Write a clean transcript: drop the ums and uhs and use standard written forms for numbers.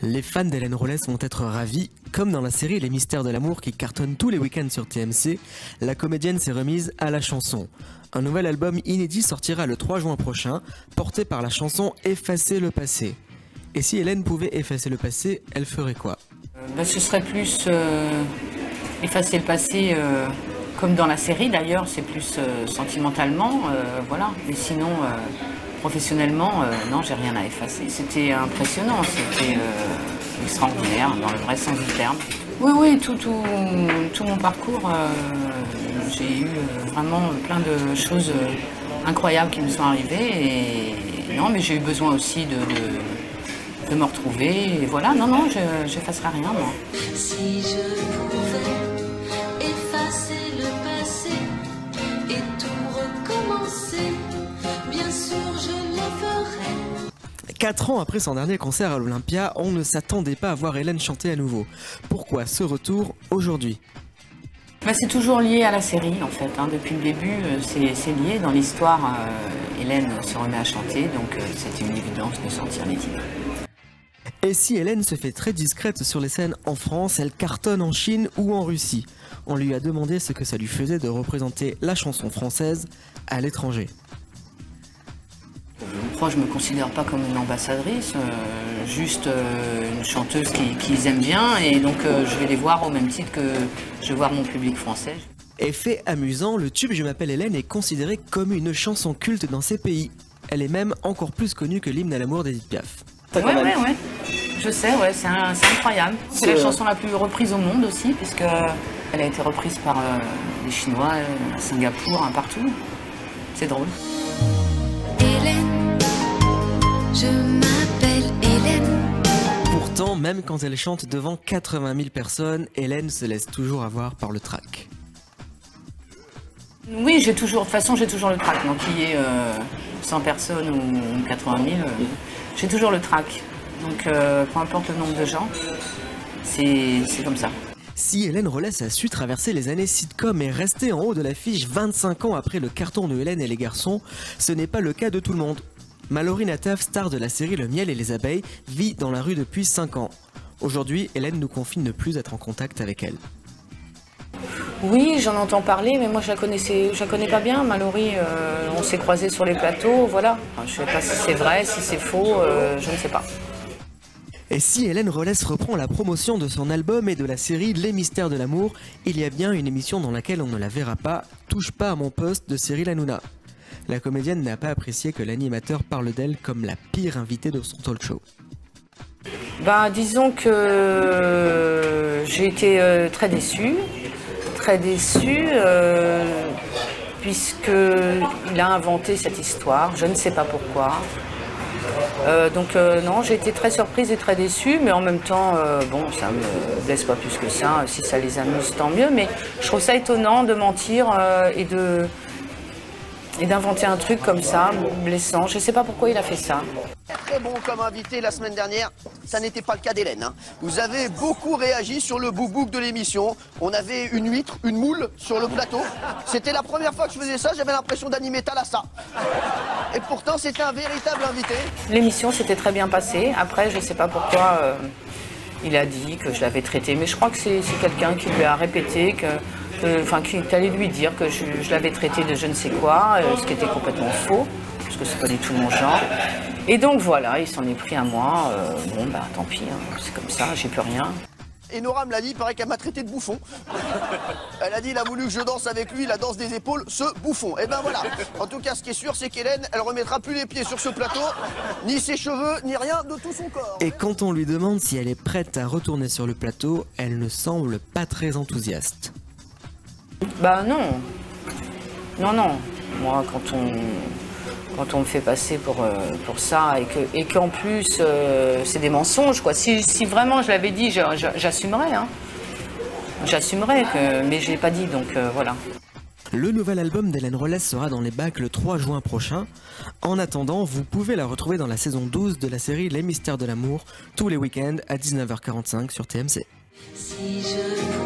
Les fans d'Hélène Rollès vont être ravis. Comme dans la série Les Mystères de l'amour qui cartonne tous les week-ends sur TMC, la comédienne s'est remise à la chanson. Un nouvel album inédit sortira le 3 juin prochain, porté par la chanson Effacer le passé. Et si Hélène pouvait effacer le passé, elle ferait quoi? Ce serait plus effacer le passé, comme dans la série d'ailleurs, c'est plus sentimentalement, voilà. Mais sinon, professionnellement, non, j'ai rien à effacer. C'était impressionnant, c'était extraordinaire, dans le vrai sens du terme. Oui, tout mon parcours, j'ai eu vraiment plein de choses incroyables qui me sont arrivées. Et non, mais j'ai eu besoin aussi de me retrouver. Et voilà, non, j'effacerai rien, moi. Si je pouvais effacer le passé et tout recommencer, bien sûr je le ferais. 4 ans après son dernier concert à l'Olympia, on ne s'attendait pas à voir Hélène chanter à nouveau. Pourquoi ce retour aujourd'hui? C'est toujours lié à la série en fait, hein. Depuis le début c'est lié dans l'histoire. Hélène se remet à chanter, donc c'était une évidence de sortir les titres. Et si Hélène se fait très discrète sur les scènes en France, elle cartonne en Chine ou en Russie. On lui a demandé ce que ça lui faisait de représenter la chanson française à l'étranger. Je ne me considère pas comme une ambassadrice, juste une chanteuse qu'ils aiment bien, et donc je vais les voir au même titre que je vais voir mon public français. Effet amusant, le tube Je m'appelle Hélène est considéré comme une chanson culte dans ces pays. Elle est même encore plus connue que l'hymne à l'amour d'Edith Piaf. Ouais. Je sais, ouais, c'est incroyable. C'est la chanson la plus reprise au monde aussi, puisque elle a été reprise par les Chinois, à Singapour, partout. C'est drôle. Hélène, je m'appelle Hélène. Pourtant, même quand elle chante devant 80 000 personnes, Hélène se laisse toujours avoir par le trac. Oui, de toute façon, j'ai toujours le trac. Donc, qu'il y ait 100 personnes ou 80 000, j'ai toujours le trac. Donc, peu importe le nombre de gens, c'est comme ça. Si Hélène Rollès a su traverser les années sitcom et rester en haut de l'affiche 25 ans après le carton de Hélène et les garçons, ce n'est pas le cas de tout le monde. Mallory Nataf, star de la série Le miel et les abeilles, vit dans la rue depuis 5 ans. Aujourd'hui, Hélène nous confie ne plus être en contact avec elle. Oui, j'en entends parler, mais moi je la connais pas bien, Mallory. On s'est croisés sur les plateaux, voilà. Je sais pas si c'est vrai, si c'est faux, je ne sais pas. Et si Hélène Rollès reprend la promotion de son album et de la série Les Mystères de l'amour, il y a bien une émission dans laquelle on ne la verra pas, Touche pas à mon poste de Cyril Hanouna. La comédienne n'a pas apprécié que l'animateur parle d'elle comme la pire invitée de son talk show. Disons que j'ai été très déçue, puisqu'il a inventé cette histoire, je ne sais pas pourquoi. Non, j'ai été très surprise et très déçue, mais en même temps, ça me blesse pas plus que ça. Si ça les amuse, tant mieux. Mais je trouve ça étonnant de mentir et d'inventer un truc comme ça, blessant. Je sais pas pourquoi il a fait ça. Très bon comme invité la semaine dernière, ça n'était pas le cas d'Hélène. Hein. Vous avez beaucoup réagi sur le bouc-bouc de l'émission. On avait une huître, une moule sur le plateau. C'était la première fois que je faisais ça, j'avais l'impression d'animer Thalassa. Et pourtant, c'était un véritable invité. L'émission s'était très bien passée. Après, je sais pas pourquoi il a dit que je l'avais traité. Mais je crois que c'est quelqu'un qui lui a répété qui allait lui dire que je l'avais traité de je ne sais quoi, ce qui était complètement faux, parce que c'est pas du tout mon genre. Et donc voilà, il s'en est pris à moi. Tant pis, hein, c'est comme ça, j'ai plus rien. Et Nora me l'a dit, il paraît qu'elle m'a traité de bouffon. Elle a dit, il a voulu que je danse avec lui, la danse des épaules, ce bouffon. Et ben voilà. En tout cas, ce qui est sûr, c'est qu'Hélène, elle remettra plus les pieds sur ce plateau, ni ses cheveux, ni rien de tout son corps. Et quand on lui demande si elle est prête à retourner sur le plateau, elle ne semble pas très enthousiaste. Non. Moi, quand on me fait passer pour ça et qu'en plus c'est des mensonges, quoi. Si vraiment je l'avais dit, j'assumerais. Hein. J'assumerais, mais je l'ai pas dit, donc voilà. Le nouvel album d'Hélène Rollès sera dans les bacs le 3 juin prochain. En attendant, vous pouvez la retrouver dans la saison 12 de la série Les Mystères de l'amour, tous les week-ends à 19h45 sur TMC. Si je